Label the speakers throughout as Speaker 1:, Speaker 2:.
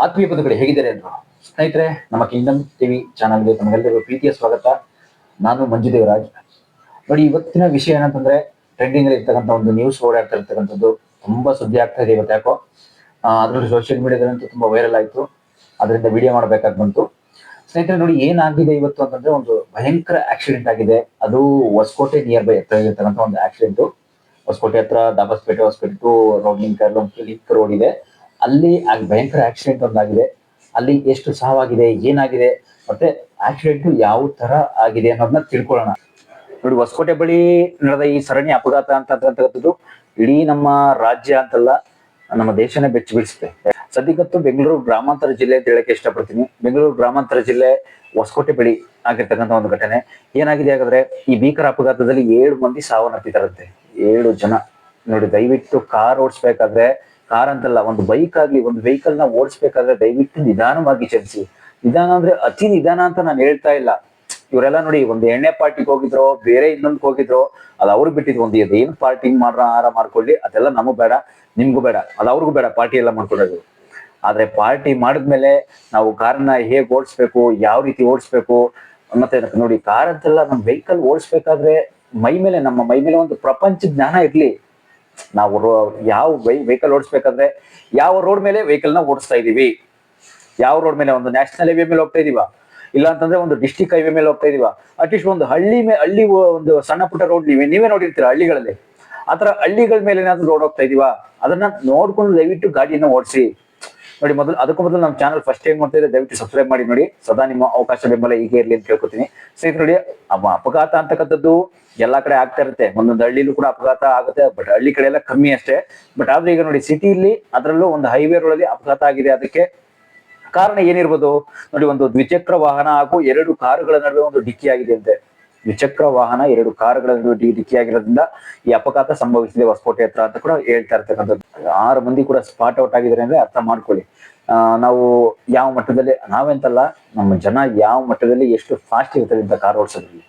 Speaker 1: ಆತ್ಮೀಯ ಬಂಧುಗಳು ಹೇಗಿದ್ದಾರೆ ಅಂತ ಸ್ನೇಹಿತರೆ, ನಮ್ಮ ಕಿಂಗ್ಡಮ್ ಟಿವಿ ಚಾನಲ್ಗೆ ತಮಗೆಲ್ಲರಿಗೂ ಪ್ರೀತಿಯ ಸ್ವಾಗತ. ನಾನು ಮಂಜು ದೇವರಾಜ್. ನೋಡಿ, ಇವತ್ತಿನ ವಿಷಯ ಏನಂತಂದ್ರೆ, ಟ್ರೆಂಡಿಂಗ್ ಅಲ್ಲಿ ಇರ್ತಕ್ಕಂಥ ಒಂದು ನ್ಯೂಸ್ ಓಡಾಡ್ತಾ ಇರ್ತಕ್ಕಂಥದ್ದು ತುಂಬಾ ಸುದ್ದಿ ಆಗ್ತಾ ಇದೆ ಇವತ್ತು. ಯಾಕೋ ಅದ್ರಲ್ಲಿ ಸೋಷಿಯಲ್ ಮೀಡಿಯಾದಲ್ಲಂತೂ ತುಂಬಾ ವೈರಲ್ ಆಯ್ತು. ಅದರಿಂದ ವಿಡಿಯೋ ಮಾಡಬೇಕಾಗಿ ಬಂತು. ಸ್ನೇಹಿತರೆ ನೋಡಿ, ಏನಾಗಿದೆ ಇವತ್ತು ಅಂತಂದ್ರೆ, ಒಂದು ಭಯಂಕರ ಆಕ್ಸಿಡೆಂಟ್ ಆಗಿದೆ. ಅದು ಹೊಸಕೋಟೆ ನಿಯರ್ ಬೈ ಹತ್ರ ಇರ್ತಕ್ಕಂಥ ಒಂದು ಆಕ್ಸಿಡೆಂಟ್. ಹೊಸಕೋಟೆ ಹತ್ರ Dabaspete hospital road link road ಇದೆ. ಅಲ್ಲಿ ಭಯಂಕರ ಆಕ್ಸಿಡೆಂಟ್ ಒಂದಾಗಿದೆ. ಅಲ್ಲಿ ಎಷ್ಟು ಸಾವಾಗಿದೆ, ಏನಾಗಿದೆ, ಮತ್ತೆ ಆಕ್ಸಿಡೆಂಟ್ ಯಾವ ತರ ಆಗಿದೆ ಅನ್ನೋದನ್ನ ತಿಳ್ಕೊಳ್ಳೋಣ. ನೋಡಿ, ಹೊಸಕೋಟೆ ಬಳಿ ನಡೆದ ಈ ಸರಣಿ ಅಪಘಾತ ಅಂತಕ್ಕಂಥದ್ದು ಇಡೀ ನಮ್ಮ ರಾಜ್ಯ ಅಂತಲ್ಲ, ನಮ್ಮ ದೇಶನೇ ಬೆಚ್ಚಿ ಬೀಳಿಸುತ್ತೆ. ಸದ್ಯಕ್ಕಂತೂ ಬೆಂಗಳೂರು ಗ್ರಾಮಾಂತರ ಜಿಲ್ಲೆ ಅಂತ ಹೇಳಕ್ಕೆ ಇಷ್ಟಪಡ್ತೀನಿ. ಬೆಂಗಳೂರು ಗ್ರಾಮಾಂತರ ಜಿಲ್ಲೆ ಹೊಸಕೋಟೆ ಬಳಿ ಆಗಿರ್ತಕ್ಕಂಥ ಒಂದು ಘಟನೆ. ಏನಾಗಿದೆ ಹಾಗಾದ್ರೆ, ಈ ಭೀಕರ ಅಪಘಾತದಲ್ಲಿ 7 ಮಂದಿ ಸಾವನ್ನಪ್ಪಿದಾರಂತೆ. 7 ಜನ. ನೋಡಿ, ದಯವಿಟ್ಟು ಕಾರ್ ಓಡಿಸ್ಬೇಕಾದ್ರೆ, ಕಾರ್ ಅಂತಲ್ಲ, ಒಂದು ಬೈಕ್ ಆಗ್ಲಿ, ಒಂದು ವೆಹಿಕಲ್ ನ ಓಡಿಸ್ಬೇಕಾದ್ರೆ ದಯವಿಟ್ಟು ನಿಧಾನವಾಗಿ ಚಲಿಸಿ. ನಿಧಾನ ಅಂದ್ರೆ ಅತಿ ನಿಧಾನ ಅಂತ ನಾನು ಹೇಳ್ತಾ ಇಲ್ಲ. ಇವರೆಲ್ಲ ನೋಡಿ, ಒಂದು ಎಣ್ಣೆ ಪಾರ್ಟಿಗೆ ಹೋಗಿದ್ರು, ಬೇರೆ ಇನ್ನೊಂದಕ್ಕೆ ಹೋಗಿದ್ರು, ಅದು ಅವ್ರಿಗೆ ಬಿಟ್ಟಿದ್. ಒಂದು ಏನ್ ಪಾರ್ಟಿ ಆಹಾರ ಮಾಡ್ಕೊಳ್ಳಿ, ಅದೆಲ್ಲ ನಮಗ್ ಬೇಡ, ನಿಮ್ಗೂ ಬೇಡ, ಅದು ಅವ್ರಿಗೂ ಬೇಡ ಪಾರ್ಟಿ ಎಲ್ಲ ಮಾಡ್ಕೊಳ್ಳೋದು. ಆದ್ರೆ ಪಾರ್ಟಿ ಮಾಡಿದ್ಮೇಲೆ ನಾವು ಕಾರನ್ನ ಹೇಗ್ ಓಡಿಸ್ಬೇಕು, ಯಾವ ರೀತಿ ಓಡಿಸ್ಬೇಕು, ಮತ್ತೆ ನೋಡಿ, ಕಾರ್ ಅಂತೆಲ್ಲ ನಮ್ ವೆಹಿಕಲ್ ಓಡಿಸ್ಬೇಕಾದ್ರೆ ನಮ್ಮ ಮೈ ಮೇಲೆ ಒಂದು ಪ್ರಪಂಚ ಜ್ಞಾನ ಇರ್ಲಿ. ನಾವು ಯಾವ ವೆಹಿಕಲ್ ಓಡಿಸ್ಬೇಕಾದ್ರೆ ಯಾವ ರೋಡ್ ಮೇಲೆ ವೆಹಿಕಲ್ ನ ಓಡಿಸ್ತಾ ಇದೀವಿ, ಯಾವ ರೋಡ್ ಮೇಲೆ, ಒಂದು ನ್ಯಾಷನಲ್ ಹೈವೇ ಮೇಲೆ ಹೋಗ್ತಾ ಇದೀವ, ಇಲ್ಲ ಅಂತಂದ್ರೆ ಒಂದು ಡಿಸ್ಟಿಕ್ ಹೈವೇ ಮೇಲೆ ಹೋಗ್ತಾ ಇದೀವ, ಅಟ್ಲೀಸ್ಟ್ ಒಂದು ಹಳ್ಳಿ ಒಂದು ಸಣ್ಣ ಪುಟ್ಟ ರೋಡ್ ನೀವೇ ನೋಡಿರ್ತೀರ ಹಳ್ಳಿಗಳಲ್ಲಿ. ಆತರ ಹಳ್ಳಿಗಳ ಮೇಲೆ ಏನಾದ್ರು ರೋಡ್ ಹೋಗ್ತಾ ಇದೀವ, ಅದನ್ನ ನೋಡ್ಕೊಂಡು ದಯವಿಟ್ಟು ಗಾಡಿಯನ್ನ ಓಡಿಸಿ. ನೋಡಿ, ಅದಕ್ಕೂ ಮೊದಲು ನಮ್ಮ ಚಾನಲ್ ಫಸ್ಟ್ ಟೈಮ್ ಮಾಡ್ತಾ ಇದ್ರೆ ದಯವಿಟ್ಟು ಸಬ್ಸ್ಕ್ರೈಬ್ ಮಾಡಿ ನೋಡಿ. ಸದಾ ನಿಮ್ಮ ಅವಕಾಶ ಬೆಂಬಲ ಹೀಗೆ ಇರ್ಲಿ ಅಂತ ಕೇಳ್ಕೊತೀನಿ. ಸ್ನೇಹಿತರೆ ನೋಡಿ, ಅಪಘಾತ ಅಂತಕ್ಕಂಥದ್ದು ಎಲ್ಲಾ ಕಡೆ ಆಗ್ತಾ ಇರುತ್ತೆ. ಒಂದೊಂದು ಹಳ್ಳಿಲೂ ಕೂಡ ಅಪಘಾತ ಆಗುತ್ತೆ, ಬಟ್ ಹಳ್ಳಿ ಕಡೆ ಎಲ್ಲ ಕಮ್ಮಿ ಅಷ್ಟೇ. ಬಟ್ ಆದ್ರೆ ಈಗ ನೋಡಿ, ಸಿಟಿಲಿ ಅದರಲ್ಲೂ ಒಂದು ಹೈವೇ ರೋಡ್ ಅಲ್ಲಿ ಅಪಘಾತ ಆಗಿದೆ. ಅದಕ್ಕೆ ಕಾರಣ ಏನಿರ್ಬೋದು ನೋಡಿ, ಒಂದು ದ್ವಿಚಕ್ರ ವಾಹನ ಹಾಗೂ 2 ಕಾರುಗಳ ನಡುವೆ ಒಂದು ಡಿಕ್ಕಿ ಆಗಿದೆ ಅಂತೆ. ದ್ವಿಚಕ್ರ ವಾಹನ 2 ಕಾರುಗಳ ನಡುವೆ ಡಿಕ್ಕಿ ಆಗಿರೋದ್ರಿಂದ ಈ ಅಪಘಾತ ಸಂಭವಿಸಿದೆ ಹೊಸಕೋಟೆ ಹತ್ರ ಅಂತ ಕೂಡ ಹೇಳ್ತಾ ಇರ್ತಕ್ಕಂಥದ್ದು. 6 ಮಂದಿ ಕೂಡ ಸ್ಪಾಟ್ ಔಟ್ ಆಗಿದ್ದಾರೆ ಅಂದ್ರೆ ಅರ್ಥ ಮಾಡ್ಕೊಳ್ಳಿ. ನಾವು ಯಾವ ಮಟ್ಟದಲ್ಲಿ, ನಾವೆಂತಲ್ಲ, ನಮ್ಮ ಜನ ಯಾವ ಮಟ್ಟದಲ್ಲಿ ಎಷ್ಟು ಫಾಸ್ಟ್ ಇರ್ತದೆ ಅಂತ ಕಾರ್ ಓಡಿಸೋದ್ರಲ್ಲಿ.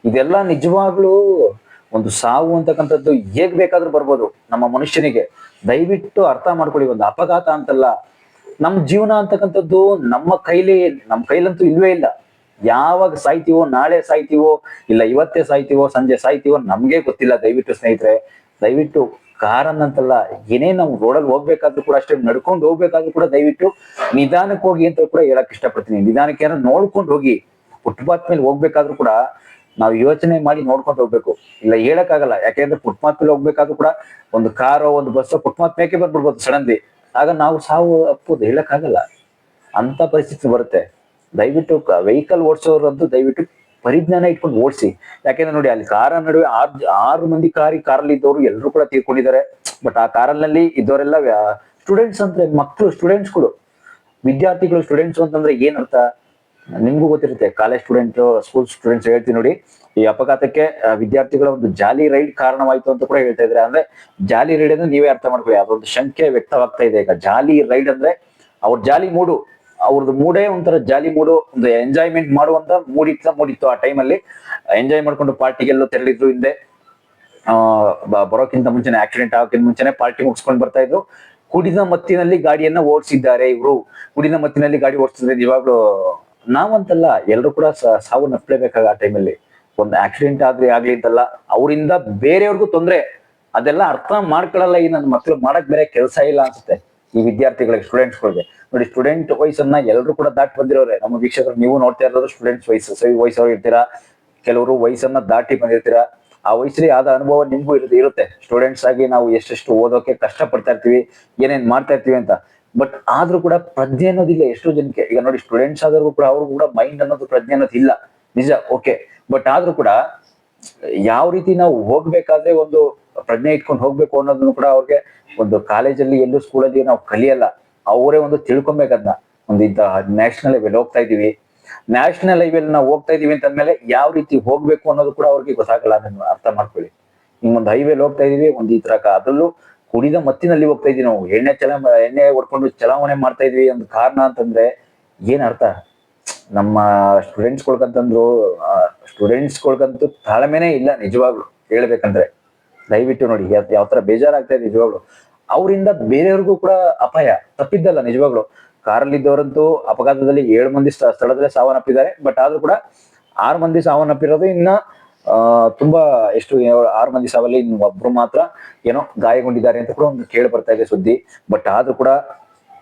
Speaker 1: ಇದೆಲ್ಲ ನಿಜವಾಗ್ಲೂ ಒಂದು ಸಾವು ಅಂತಕ್ಕಂಥದ್ದು ಹೇಗ್ ಬೇಕಾದ್ರೂ ಬರ್ಬೋದು ನಮ್ಮ ಮನುಷ್ಯನಿಗೆ. ದಯವಿಟ್ಟು ಅರ್ಥ ಮಾಡ್ಕೊಳ್ಳಿ. ಒಂದು ಅಪಘಾತ ಅಂತಲ್ಲ, ನಮ್ ಜೀವನ ಅಂತಕ್ಕಂಥದ್ದು ನಮ್ಮ ಕೈಲಂತೂ ಇಲ್ವೇ ಇಲ್ಲ. ಯಾವಾಗ ಸಾಯ್ತೀವೋ, ನಾಳೆ ಸಾಯ್ತೀವೋ, ಇಲ್ಲ ಇವತ್ತೇ ಸಾಯ್ತೀವೋ, ಸಂಜೆ ಸಾಯ್ತೀವೋ, ನಮ್ಗೆ ಗೊತ್ತಿಲ್ಲ. ದಯವಿಟ್ಟು ಸ್ನೇಹಿತರೆ, ದಯವಿಟ್ಟು ಕಾರನ್ನಂತಲ್ಲ, ಏನೇ ನಾವು ರೋಡಲ್ಲಿ ಹೋಗ್ಬೇಕಾದ್ರೂ ಕೂಡ ಅಷ್ಟೇ, ನಡ್ಕೊಂಡು ಹೋಗ್ಬೇಕಾದ್ರೂ ಕೂಡ ದಯವಿಟ್ಟು ನಿಧಾನಕ್ಕೆ ಹೋಗಿ ಅಂತ ಕೂಡ ಹೇಳಕ್ ಇಷ್ಟಪಡ್ತೀನಿ. ನಿಧಾನಕ್ಕೆ ಏನೋ ನೋಡ್ಕೊಂಡು ಹೋಗಿ. ಫುಟ್ಪಾತ್ ಮೇಲೆ ಹೋಗ್ಬೇಕಾದ್ರೂ ಕೂಡ ನಾವು ಯೋಚನೆ ಮಾಡಿ ನೋಡ್ಕೊಂಡು ಹೋಗ್ಬೇಕು. ಇಲ್ಲ ಹೇಳಕ್ಕಾಗಲ್ಲ, ಯಾಕೆಂದ್ರೆ ಫುಟ್ಪಾತ್ ಮೇಲೆ ಹೋಗ್ಬೇಕಾದ್ರೂ ಕೂಡ ಒಂದು ಕಾರೋ ಒಂದು ಬಸ್ಸೋ ಫುಟ್ಪಾತ್ ಮೇಕೆ ಬಂದ್ಬಿಡ್ಬೋದು ಸಡನ್ಲಿ. ಆಗ ನಾವು ಸಾವು ಅಪ್ಪೋದು ಹೇಳಕ್ಕಾಗಲ್ಲ, ಅಂತ ಪರಿಸ್ಥಿತಿ ಬರುತ್ತೆ. ದಯವಿಟ್ಟು ವೆಹಿಕಲ್ ಓಡಿಸೋರಂತೂ ದಯವಿಟ್ಟು ಪರಿಜ್ಞಾನ ಇಟ್ಕೊಂಡು ಓಡಿಸಿ. ಯಾಕೆಂದ್ರೆ ನೋಡಿ, ಅಲ್ಲಿ ಕಾರ ನಡುವೆ 6 ಮಂದಿ ಕಾರಲ್ಲಿ ಇದ್ದವರು ಎಲ್ಲರೂ ಕೂಡ ತೀರ್ಕೊಂಡಿದ್ದಾರೆ. ಬಟ್ ಆ ಕಾರಲ್ಲಿ ಇದ್ದವರೆಲ್ಲ ಸ್ಟೂಡೆಂಟ್ಸ್ ಅಂದ್ರೆ ಮಕ್ಕಳು, ಸ್ಟೂಡೆಂಟ್ಸ್ಗಳು, ವಿದ್ಯಾರ್ಥಿಗಳು. ಸ್ಟೂಡೆಂಟ್ಸ್ ಅಂತಂದ್ರೆ ಏನ್ ಅರ್ಥ ನಿಮ್ಗೂ ಗೊತ್ತಿರುತ್ತೆ. College student, school students. ಹೇಳ್ತೀನಿ ನೋಡಿ, ಈ ಅಪಘಾತಕ್ಕೆ ವಿದ್ಯಾರ್ಥಿಗಳ ಒಂದು ಜಾಲಿ ರೈಡ್ ಕಾರಣವಾಯ್ತು ಅಂತ ಕೂಡ ಹೇಳ್ತಾ ಇದ್ರೆ. ಅಂದ್ರೆ ಜಾಲಿ ರೈಡ್ ಅಂದ್ರೆ ನೀವೇ ಅರ್ಥ ಮಾಡ್ಕೊಳ್ಳಿ, ಅದೊಂದು ಶಂಕೆ ವ್ಯಕ್ತವಾಗ್ತಾ ಇದೆ ಈಗ. ಜಾಲಿ ರೈಡ್ ಅಂದ್ರೆ ಅವ್ರ ಜಾಲಿ ಮೂಡು, ಅವ್ರದ್ದು ಮೂಡೇ ಒಂಥರ ಜಾಲಿ ಮೂಡು, ಒಂದು ಎಂಜಾಯ್ಮೆಂಟ್ ಮಾಡುವಂತ ಮೂಡಿತ್ತು. ಆ ಟೈಮಲ್ಲಿ ಎಂಜಾಯ್ ಮಾಡ್ಕೊಂಡು ಪಾರ್ಟಿಗೆಲ್ಲೋ ತೆರಳಿದ್ರು. ಹಿಂದೆ ಬರೋಕ್ಕಿಂತ ಮುಂಚೆನೆ, ಆಕ್ಸಿಡೆಂಟ್ ಆಗೋಕ್ಕಿಂತ ಮುಂಚೆನೆ ಪಾರ್ಟಿ ಮುಗಿಸ್ಕೊಂಡು ಬರ್ತಾ ಇದ್ರು. ಕುಡಿದ ಮತ್ತಿನಲ್ಲಿ ಗಾಡಿಯನ್ನ ಓಡಿಸಿದ್ದಾರೆ ಇವರು. ಕುಡಿದ ಮತ್ತಿನಲ್ಲಿ ಗಾಡಿ ಓಡಿಸಿದ್ರೆ ನಿಜವಾಗ್ಲೂ ನಾವಂತಲ್ಲ, ಎಲ್ರು ಕೂಡ ಸಾವು ನಪ್ಪಲೇಬೇಕಾಗ. ಆ ಟೈಮಲ್ಲಿ ಒಂದು ಆಕ್ಸಿಡೆಂಟ್ ಆಗ್ಲಿ ಅಂತಲ್ಲ, ಅವರಿಂದ ಬೇರೆಯವ್ರಿಗೂ ತೊಂದ್ರೆ. ಅದೆಲ್ಲ ಅರ್ಥ ಮಾಡ್ಕೊಳ್ಳಲ್ಲ ಈ ನನ್ನ ಮಕ್ಳು. ಮಾಡಕ್ ಬೇರೆ ಕೆಲಸ ಇಲ್ಲ ಅನ್ಸುತ್ತೆ ಈ ವಿದ್ಯಾರ್ಥಿಗಳಿಗೆ, ಸ್ಟೂಡೆಂಟ್ಸ್ಗಳಿಗೆ. ನೋಡಿ, ಸ್ಟೂಡೆಂಟ್ ವಯಸ್ಸನ್ನ ಎಲ್ಲರೂ ಕೂಡ ದಾಟಿ ಬಂದಿರೋರೆ. ನಮ್ಮ ವೀಕ್ಷಕರು ನೀವು ನೋಡ್ತಾ ಇರೋದು ಸ್ಟೂಡೆಂಟ್ಸ್ ವಯಸ್ಸವ್ರು ಇರ್ತೀರಾ, ಕೆಲವರು ವಯಸ್ಸನ್ನ ದಾಟಿ ಬಂದಿರ್ತೀರಾ. ಆ ವಯಸ್ಸಲ್ಲಿ ಆದ ಅನುಭವ ನಿಮ್ಗೂ ಇರುತ್ತೆ. ಸ್ಟೂಡೆಂಟ್ಸ್ ಆಗಿ ನಾವು ಎಷ್ಟೆಷ್ಟು ಓದೋಕೆ ಕಷ್ಟ ಪಡ್ತಾ ಇರ್ತೀವಿ, ಏನೇನ್ ಮಾಡ್ತಾ ಇರ್ತೀವಿ ಅಂತ. ಬಟ್ ಆದ್ರೂ ಕೂಡ ಪ್ರಜ್ಞೆ ಅನ್ನೋದಿಲ್ಲ ಎಷ್ಟೋ ಜನಕ್ಕೆ. ಈಗ ನೋಡಿ, ಸ್ಟೂಡೆಂಟ್ಸ್ ಆದ್ರೂ ಕೂಡ ಅವ್ರಿಗೂ ಕೂಡ ಮೈಂಡ್ ಅನ್ನೋದು, ಪ್ರಜ್ಞೆ ಅನ್ನೋದು ಇಲ್ಲ, ನಿಜ, ಓಕೆ. ಬಟ್ ಆದ್ರೂ ಕೂಡ ಯಾವ ರೀತಿ ನಾವು ಹೋಗ್ಬೇಕಾದ್ರೆ ಒಂದು ಪ್ರಜ್ಞೆ ಇಟ್ಕೊಂಡು ಹೋಗ್ಬೇಕು ಅನ್ನೋದನ್ನು ಕೂಡ ಅವ್ರಿಗೆ ಒಂದು ಕಾಲೇಜಲ್ಲಿ, ಎಲ್ಲೂ ಸ್ಕೂಲಲ್ಲಿ ನಾವು ಕಲಿಯಲ್ಲ. ಅವರೇ ಒಂದು ತಿಳ್ಕೊಬೇಕದ್ನ. ಒಂದು ಇಂತ ನ್ಯಾಷನಲ್ ಹೈವೇಲಿ ಹೋಗ್ತಾ ಇದೀವಿ, ನ್ಯಾಷನಲ್ ಹೈವೇಲಿ ನಾವು ಹೋಗ್ತಾ ಇದೀವಿ ಅಂತಂದ್ಮೇಲೆ ಯಾವ ರೀತಿ ಹೋಗ್ಬೇಕು ಅನ್ನೋದು ಕೂಡ ಅವ್ರಿಗೆ ಗೊತ್ತಾಗಲ್ಲ. ಅದನ್ನು ಅರ್ಥ ಮಾಡ್ಕೊಳ್ಳಿ. ಹಿಂಗೊಂದು ಹೈವೇಲಿ ಹೋಗ್ತಾ ಇದೀವಿ, ಒಂದು ಈ ತರ ಅದರಲ್ಲೂ ಕುಡಿದ ಮತ್ತಿನಲ್ಲಿ ಹೋಗ್ತಾ ಇದೀವಿ ನಾವು, ಎಣ್ಣೆ ಹೊಡ್ಕೊಂಡು ಚಲಾವಣೆ ಮಾಡ್ತಾ ಇದೀವಿ ಒಂದು ಕಾರಣ ಅಂತಂದ್ರೆ ಏನ್ ಅರ್ಥ? ನಮ್ಮ ಸ್ಟೂಡೆಂಟ್ಸ್ಗಳ್ಗಂತೂ ತಾಳ್ಮೆನೇ ಇಲ್ಲ ನಿಜವಾಗ್ಲು ಹೇಳ್ಬೇಕಂದ್ರೆ. ದಯವಿಟ್ಟು ನೋಡಿ, ಯಾವ ತರ ಬೇಜಾರಾಗ್ತಾ ಇದೆ ನಿಜವಾಗ್ಲು. ಅವರಿಂದ ಬೇರೆಯವ್ರಿಗೂ ಕೂಡ ಅಪಾಯ ತಪ್ಪಿದ್ದಲ್ಲ ನಿಜವಾಗ್ಲು. ಕಾರಲ್ಲಿ ಇದ್ದವರಂತೂ ಅಪಘಾತದಲ್ಲಿ 7 ಮಂದಿ ಸ್ಥಳದಲ್ಲೇ ಸಾವನ್ನಪ್ಪಿದ್ದಾರೆ. ಬಟ್ ಆದ್ರೂ ಕೂಡ 6 ಮಂದಿ ಸಾವನ್ನಪ್ಪಿರೋದು. ಇನ್ನ ತುಂಬಾ 6 ಮಂದಿ ಸಾವಲ್ಲಿ ಇನ್ನು ಒಬ್ರು ಮಾತ್ರ ಏನೋ ಗಾಯಗೊಂಡಿದ್ದಾರೆ ಅಂತ ಕೂಡ ಒಂದು ಕೇಳಿ ಬರ್ತಾ ಇದೆ ಸುದ್ದಿ. ಬಟ್ ಆದ್ರೂ ಕೂಡ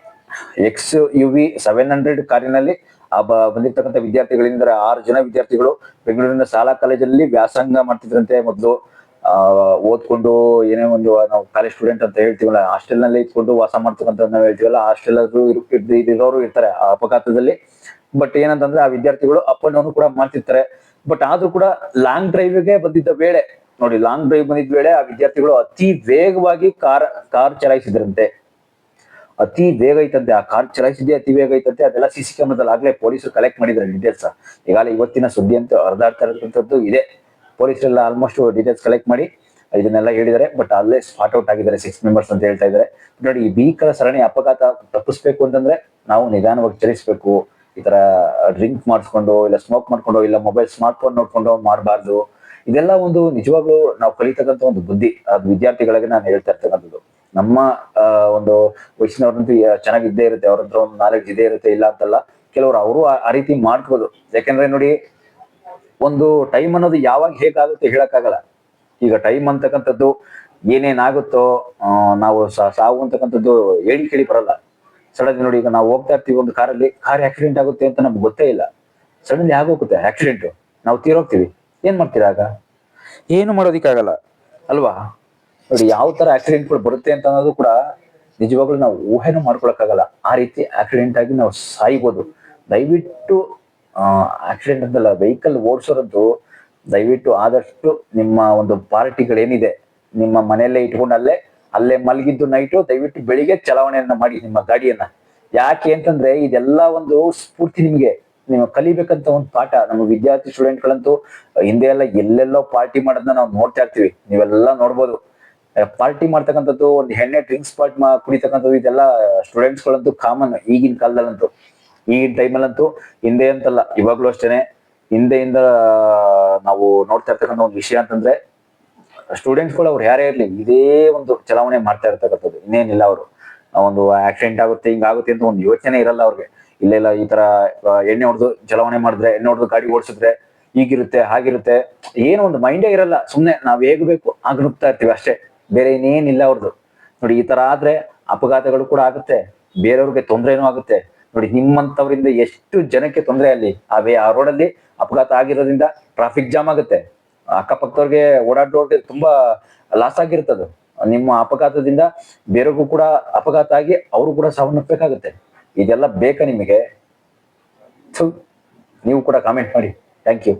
Speaker 1: XUV 700 ಕಾರಿನಲ್ಲಿ ಬಂದಿರ್ತಕ್ಕಂಥ ವಿದ್ಯಾರ್ಥಿಗಳಿಂದ 6 ಜನ ವಿದ್ಯಾರ್ಥಿಗಳು ಬೆಂಗಳೂರಿನ ಶಾಲಾ ಕಾಲೇಜಲ್ಲಿ ವ್ಯಾಸಂಗ ಮಾಡ್ತಿದ್ರಂತೆ. ಮೊದಲು ಓದ್ಕೊಂಡು ಏನೇ ಒಂದು ನಾವು ಕಾಲೇಜ್ ಸ್ಟೂಡೆಂಟ್ ಅಂತ ಹೇಳ್ತೀವಲ್ಲ, ಹಾಸ್ಟೆಲ್ ನಲ್ಲಿ ಇದ್ಕೊಂಡು ವಾಸ ಮಾಡ್ತಕ್ಕಂಥ ನಾವು ಹೇಳ್ತೀವಲ್ಲ, ಹಾಸ್ಟೆಲ್ ಇರೋರು ಇರ್ತಾರೆ ಆ ಅಪಘಾತದಲ್ಲಿ. ಬಟ್ ಏನಂತಂದ್ರೆ ಆ ವಿದ್ಯಾರ್ಥಿಗಳು ಅಪ್ ಅಂಡ್ ಡೌನ್ ಕೂಡ ಮಾಡ್ತಿರ್ತಾರೆ. ಬಟ್ ಆದ್ರೂ ಕೂಡ ಲಾಂಗ್ ಡ್ರೈವ್ಗೆ ಬಂದಿದ್ದ ವೇಳೆ ನೋಡಿ, ಲಾಂಗ್ ಡ್ರೈವ್ ಬಂದಿದ್ದ ವೇಳೆ ಆ ವಿದ್ಯಾರ್ಥಿಗಳು ಅತಿ ವೇಗವಾಗಿ ಕಾರ್ ಚಲಾಯಿಸಿದ್ರಂತೆ. ಅತಿ ವೇಗ ಐತಂತೆ, ಆ ಕಾರ್ ಚಲಾಯಿಸಿದ್ದೆ ಅತಿ ವೇಗ ಐತಂತೆ. ಅದೆಲ್ಲ ಸಿಸಿ ಕ್ಯಾಮ್ರಾದಲ್ಲಿ ಆಗ್ಲೇ ಪೊಲೀಸರು ಕಲೆಕ್ಟ್ ಮಾಡಿದ್ದಾರೆ ಡೀಟೇಲ್ಸ್. ಈಗಾಗಲೇ ಇವತ್ತಿನ ಸುದ್ದಿ ಅಂತ ಹರಿದಾಡ್ತಾ ಇರತಕ್ಕಂಥದ್ದು ಇದೆ. ಪೊಲೀಸರೆಲ್ಲ ಆಲ್ಮೋಸ್ಟ್ ಡೀಟೇಲ್ಸ್ ಕಲೆಕ್ಟ್ ಮಾಡಿ ಇದನ್ನೆಲ್ಲ ಹೇಳಿದ್ದಾರೆ. ಬಟ್ ಅಲ್ಲೇ ಸ್ಪಾಟ್ ಔಟ್ ಆಗಿದ್ದಾರೆ 6 ಮೆಂಬರ್ಸ್ ಅಂತ ಹೇಳ್ತಾ ಇದ್ದಾರೆ. ನೋಡಿ, ಈ ಭೀಕರ ಸರಣಿ ಅಪಘಾತ ತಪ್ಪಿಸ್ಬೇಕು ಅಂತಂದ್ರೆ ನಾವು ನಿಧಾನವಾಗಿ ಚಲಿಸ್ಬೇಕು. ಈ ತರ ಡ್ರಿಂಕ್ ಮಾಡಿಸ್ಕೊಂಡು, ಇಲ್ಲ ಸ್ಮೋಕ್ ಮಾಡ್ಕೊಂಡು, ಇಲ್ಲ ಮೊಬೈಲ್ ಸ್ಮಾರ್ಟ್ ಫೋನ್ ನೋಡ್ಕೊಂಡು ಮಾಡಬಾರ್ದು. ಇದೆಲ್ಲ ಒಂದು ನಿಜವಾಗ್ಲೂ ನಾವು ಕಲಿತಕ್ಕಂಥ ಒಂದು ಬುದ್ಧಿ. ಅದು ವಿದ್ಯಾರ್ಥಿಗಳಿಗೆ ನಾನು ಹೇಳ್ತಾ ಇರ್ತಕ್ಕಂಥದ್ದು. ನಮ್ಮ ಒಂದು ವಯಸ್ಸಿನವ್ರಂತೂ ಚೆನ್ನಾಗಿ ಇದ್ದೇ ಇರುತ್ತೆ, ಅವ್ರ ಹತ್ರ ಒಂದು ನಾಲೆಡ್ಜ್ ಇದೇ ಇರುತ್ತೆ, ಇಲ್ಲ ಅಂತಲ್ಲ. ಕೆಲವರು ಅವರು ಆ ರೀತಿ ಮಾಡ್ಬೋದು. ಯಾಕೆಂದ್ರೆ ನೋಡಿ, ಒಂದು ಟೈಮ್ ಅನ್ನೋದು ಯಾವಾಗ ಹೇಗಾಗುತ್ತೆ ಹೇಳಕ್ಕಾಗಲ್ಲ. ಈಗ ಟೈಮ್ ಅಂತಕ್ಕಂಥದ್ದು ಏನೇನಾಗುತ್ತೋ ನಾವು ಸಾವು ಅಂತಕ್ಕಂಥದ್ದು ಹೇಳಿ ಕೇಳಿ ಬರಲ್ಲ. ಸಡನ್ಲಿ ನೋಡಿ, ಈಗ ನಾವು ಹೋಗ್ತಾ ಇರ್ತೀವಿ ಒಂದು ಕಾರಲ್ಲಿ, ಕಾರ್ ಆಕ್ಸಿಡೆಂಟ್ ಆಗುತ್ತೆ ಅಂತ ನಮ್ಗೆ ಗೊತ್ತೇ ಇಲ್ಲ. ಸಡನ್ಲಿ ಆಗೋಗುತ್ತೆ ಆಕ್ಸಿಡೆಂಟ್, ನಾವು ತೀರೋಗ್ತೀವಿ. ಏನ್ ಮಾಡ್ತೀರಾ ಆಗ? ಏನು ಮಾಡೋದಿಕ್ಕಾಗಲ್ಲ ಅಲ್ವಾ? ನೋಡಿ, ಯಾವ ತರ ಆಕ್ಸಿಡೆಂಟ್ಗಳು ಬರುತ್ತೆ ಅಂತ ಅನ್ನೋದು ಕೂಡ ನಿಜವಾಗ್ಲೂ ನಾವು ಊಹೆನೂ ಮಾಡ್ಕೊಳಕ್ಕಾಗಲ್ಲ. ಆ ರೀತಿ ಆಕ್ಸಿಡೆಂಟ್ ಆಗಿ ನಾವು ಸಾಯ್ಬೋದು. ದಯವಿಟ್ಟು ಆಕ್ಸಿಡೆಂಟ್ ಅಂತಲ್ಲ, ವೆಹಿಕಲ್ ಓಡಿಸೋರಂತೂ ದಯವಿಟ್ಟು ಆದಷ್ಟು ನಿಮ್ಮ ಒಂದು ಪಾರ್ಟಿಗಳೇನಿದೆ ನಿಮ್ಮ ಮನೆಯಲ್ಲೇ ಇಟ್ಕೊಂಡು ಅಲ್ಲೇ ಮಲಗಿದ್ದು ನೈಟು ದಯವಿಟ್ಟು ಬೆಳಿಗ್ಗೆ ಚಲಾವಣೆಯನ್ನ ಮಾಡಿ ನಿಮ್ಮ ಗಾಡಿಯನ್ನ. ಯಾಕೆ ಅಂತಂದ್ರೆ ಇದೆಲ್ಲ ಒಂದು ಸ್ಫೂರ್ತಿ ನಿಮ್ಗೆ, ನೀವು ಕಲಿಬೇಕಂತ ಒಂದು ಪಾಠ. ನಮ್ಮ ವಿದ್ಯಾರ್ಥಿ ಸ್ಟೂಡೆಂಟ್ಗಳಂತೂ ಹಿಂದೆ ಎಲ್ಲ ಎಲ್ಲೆಲ್ಲೋ ಪಾರ್ಟಿ ಮಾಡೋದನ್ನ ನಾವು ನೋಡ್ತಾ ಇರ್ತೀವಿ, ನೀವೆಲ್ಲ ನೋಡ್ಬೋದು. ಪಾರ್ಟಿ ಮಾಡ್ತಕ್ಕಂಥದ್ದು, ಒಂದು ಹೆಣ್ಣೆ ಡ್ರಿಂಕ್ಸ್ ಕುಡಿತಕ್ಕಂಥದ್ದು, ಇದೆಲ್ಲ ಸ್ಟೂಡೆಂಟ್ಸ್ ಗಳಂತೂ ಕಾಮನ್ ಈಗಿನ ಕಾಲದಲ್ಲಂತೂ. ಈಗಿನ ಟೈಮಲ್ಲಂತೂ ಹಿಂದೆ ಅಂತಲ್ಲ, ಇವಾಗ್ಲೂ ಅಷ್ಟೇನೆ. ಹಿಂದೆಯಿಂದ ನಾವು ನೋಡ್ತಾ ಇರ್ತಕ್ಕಂಥ ಒಂದು ವಿಷಯ ಅಂತಂದ್ರೆ, ಸ್ಟೂಡೆಂಟ್ಸ್ಗಳು ಅವ್ರು ಯಾರೇ ಇರ್ಲಿ ಇದೇ ಒಂದು ಚಲಾವಣೆ ಮಾಡ್ತಾ ಇರ್ತಕ್ಕಂಥದ್ದು. ಇನ್ನೇನಿಲ್ಲ, ಅವರು ಒಂದು ಆಕ್ಸಿಡೆಂಟ್ ಆಗುತ್ತೆ ಹಿಂಗಾಗುತ್ತೆ ಅಂತ ಒಂದು ಯೋಚನೆ ಇರಲ್ಲ ಅವ್ರಿಗೆ. ಇಲ್ಲೆಲ್ಲ ಈ ತರ ಎಣ್ಣೆ ಹೊಡೆದು ಚಲಾವಣೆ ಮಾಡಿದ್ರೆ, ಎಣ್ಣೆ ಹೊಡೆದು ಗಾಡಿ ಓಡಿಸಿದ್ರೆ ಹೀಗಿರುತ್ತೆ ಹಾಗಿರುತ್ತೆ, ಏನೋ ಒಂದು ಮೈಂಡೇ ಇರಲ್ಲ. ಸುಮ್ನೆ ನಾವ್ ಹೇಗ್ ಬೇಕು ಆಗ ನುಗ್ತಾ ಇರ್ತೀವಿ ಅಷ್ಟೇ, ಬೇರೆ ಇನ್ನೇನಿಲ್ಲ ಅವ್ರದ್ದು. ನೋಡಿ, ಈ ತರ ಆದ್ರೆ ಅಪಘಾತಗಳು ಕೂಡ ಆಗುತ್ತೆ, ಬೇರೆಯವ್ರಿಗೆ ತೊಂದರೆನೂ ಆಗುತ್ತೆ. ನೋಡಿ, ನಿಮ್ಮಂತವರಿಂದ ಎಷ್ಟು ಜನಕ್ಕೆ ತೊಂದರೆ. ಅಲ್ಲಿ ಆ ರೋಡಲ್ಲಿ ಅಪಘಾತ ಆಗಿರೋದ್ರಿಂದ ಟ್ರಾಫಿಕ್ ಜಾಮ್ ಆಗುತ್ತೆ, ಅಕ್ಕಪಕ್ಕದವ್ರಿಗೆ ಓಡಾಡೋರ್ಗೆ ತುಂಬಾ ಲಾಸ್ ಆಗಿರ್ತದೆ. ನಿಮ್ಮ ಅಪಘಾತದಿಂದ ಬೇರೆಗೂ ಕೂಡ ಅಪಘಾತ ಆಗಿ ಅವರು ಕೂಡ ಸಾವನ್ನಪ್ಪಬೇಕಾಗುತ್ತೆ. ಇದೆಲ್ಲ ಬೇಕಾ ನಿಮಗೆ? ನೀವು ಕೂಡ ಕಾಮೆಂಟ್ ಮಾಡಿ. Thank you.